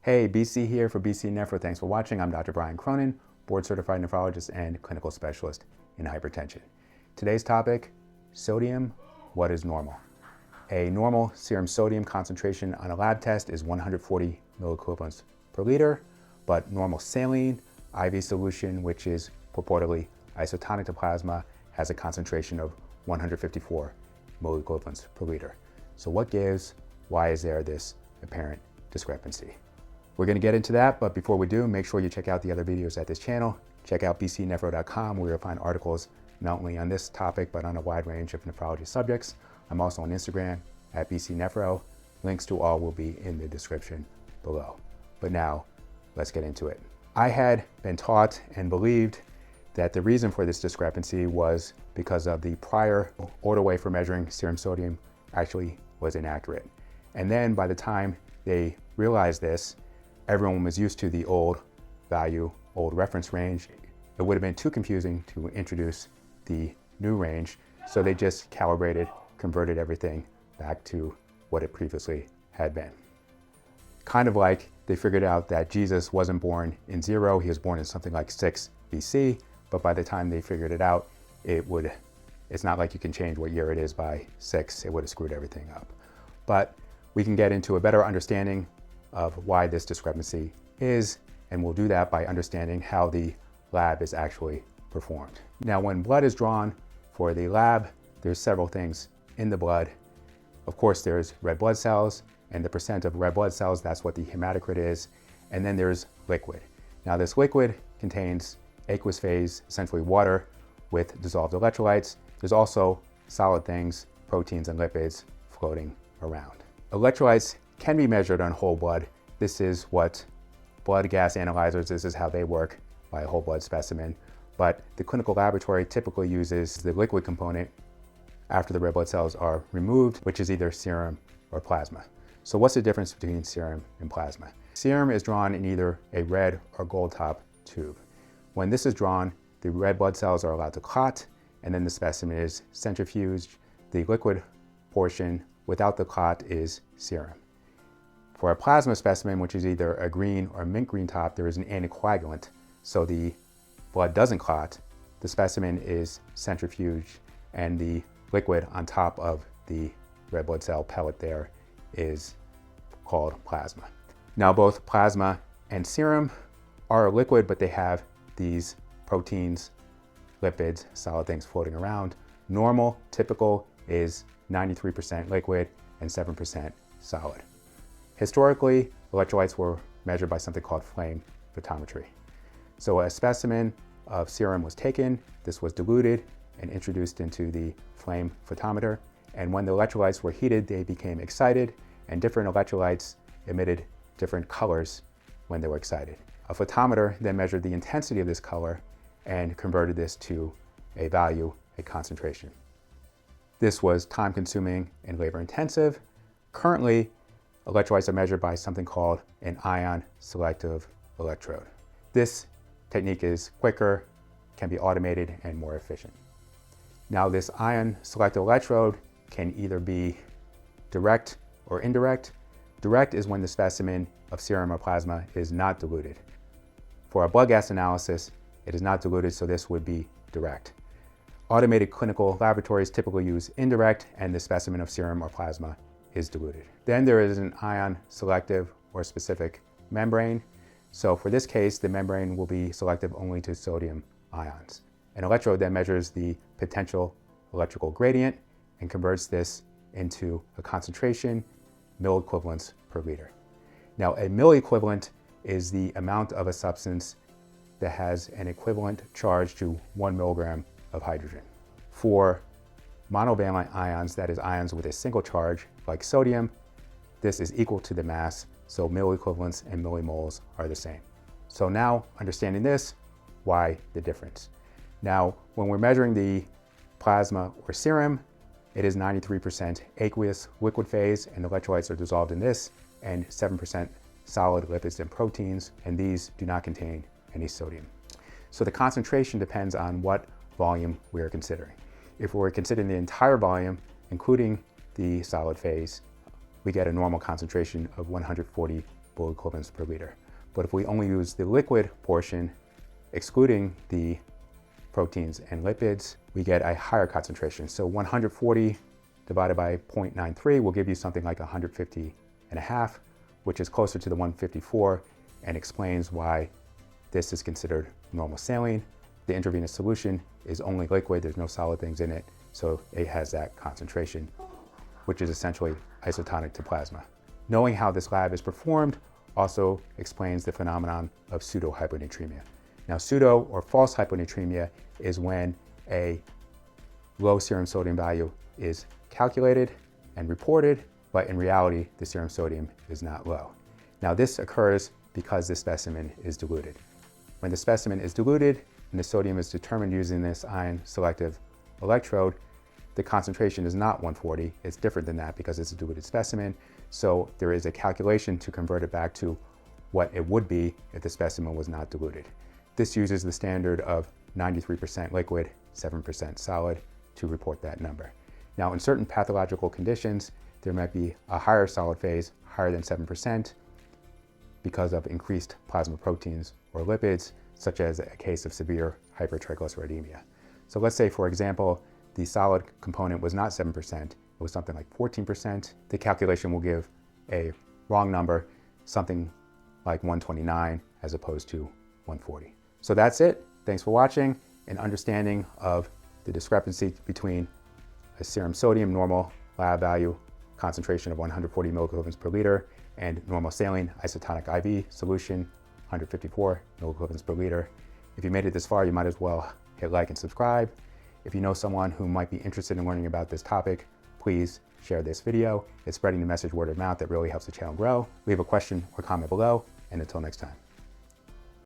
Hey, BC here for BC Nephro. Thanks for watching. I'm Dr. Brian Cronin, board-certified nephrologist and clinical specialist in hypertension. Today's topic, sodium, what is normal? A normal serum sodium concentration on a lab test is 140 milliequivalents per liter, but normal saline IV solution, which is purportedly isotonic to plasma, has a concentration of 154 milliequivalents per liter. So what gives? Why is there this apparent discrepancy? We're going to get into that, but before we do, make sure you check out the other videos at this channel. Check out bcnephro.com, where you'll find articles not only on this topic, but on a wide range of nephrology subjects. I'm also on Instagram at bcnephro. Links to all will be in the description below. But now, let's get into it. I had been taught and believed that the reason for this discrepancy was because of the prior order way for measuring serum sodium actually was inaccurate. And then by the time they realized this, everyone was used to the old value, old reference range. It would have been too confusing to introduce the new range, so they just calibrated, converted everything back to what it previously had been. Kind of like they figured out that Jesus wasn't born in 0, he was born in something like 6 BC, but by the time they figured it out, it's not like you can change what year it is by 6, it would have screwed everything up. But we can get into a better understanding of why this discrepancy is, and we'll do that by understanding how the lab is actually performed. Now, when blood is drawn for the lab, there's several things in the blood. Of course, there's red blood cells, and the percent of red blood cells, that's what the hematocrit is. And then there's liquid. Now, this liquid contains aqueous phase, essentially water with dissolved electrolytes. There's also solid things, proteins and lipids floating around. Electrolytes can be measured on whole blood. This is what blood gas analyzers, this is how they work by a whole blood specimen. But the clinical laboratory typically uses the liquid component after the red blood cells are removed, which is either serum or plasma. So what's the difference between serum and plasma? Serum is drawn in either a red or gold top tube. When this is drawn, the red blood cells are allowed to clot, and then the specimen is centrifuged. The liquid portion without the clot is serum. For a plasma specimen, which is either a green or mint green top, there is an anticoagulant, so the blood doesn't clot. The specimen is centrifuged, and the liquid on top of the red blood cell pellet there is called plasma. Now, both plasma and serum are a liquid, but they have these proteins, lipids, solid things floating around. Normal, typical is 93% liquid and 7% solid. Historically, electrolytes were measured by something called flame photometry. So a specimen of serum was taken, this was diluted and introduced into the flame photometer. And when the electrolytes were heated, they became excited, and different electrolytes emitted different colors when they were excited. A photometer then measured the intensity of this color and converted this to a value, a concentration. This was time-consuming and labor-intensive. Currently, electrolytes are measured by something called an ion selective electrode. This technique is quicker, can be automated, and more efficient. Now, this ion selective electrode can either be direct or indirect. Direct is when the specimen of serum or plasma is not diluted. For a blood gas analysis, it is not diluted, so this would be direct. Automated clinical laboratories typically use indirect, and the specimen of serum or plasma is diluted. Then there is an ion selective or specific membrane. So for this case, the membrane will be selective only to sodium ions. An electrode then measures the potential electrical gradient and converts this into a concentration, milliequivalents per liter. Now, a milliequivalent is the amount of a substance that has an equivalent charge to 1 milligram of hydrogen. For monovalent ions, that is ions with a single charge, like sodium, this is equal to the mass, so milliequivalents and millimoles are the same. So now, understanding this, why the difference? Now, when we're measuring the plasma or serum, it is 93% aqueous liquid phase, and electrolytes are dissolved in this, and 7% solid lipids and proteins, and these do not contain any sodium. So the concentration depends on what volume we are considering. If we're considering the entire volume, including the solid phase, we get a normal concentration of 140 milliequivalents per liter. But if we only use the liquid portion, excluding the proteins and lipids, we get a higher concentration. So 140 divided by 0.93 will give you something like 150.5, which is closer to the 154 and explains why this is considered normal saline. The intravenous solution is only liquid, there's no solid things in it, so it has that concentration, which is essentially isotonic to plasma. Knowing how this lab is performed also explains the phenomenon of pseudohyponatremia. Now, pseudo or false hyponatremia is when a low serum sodium value is calculated and reported, but in reality, the serum sodium is not low. Now, this occurs because the specimen is diluted. When the specimen is diluted and the sodium is determined using this ion selective electrode, the concentration is not 140, it's different than that because it's a diluted specimen. So there is a calculation to convert it back to what it would be if the specimen was not diluted. This uses the standard of 93% liquid, 7% solid to report that number. Now, in certain pathological conditions, there might be a higher solid phase, higher than 7%, because of increased plasma proteins or lipids, such as a case of severe hypertriglyceridemia. So let's say, for example, the solid component was not 7%, it was something like 14%. The calculation will give a wrong number, something like 129 as opposed to 140. So that's it. Thanks for watching. An understanding of the discrepancy between a serum sodium normal lab value concentration of 140 milliequivalents per liter and normal saline isotonic IV solution 154 milliequivalents per liter. If you made it this far, you might as well hit like and subscribe. If you know someone who might be interested in learning about this topic, please share this video. It's spreading the message word of mouth that really helps the channel grow. Leave a question or comment below, and until next time.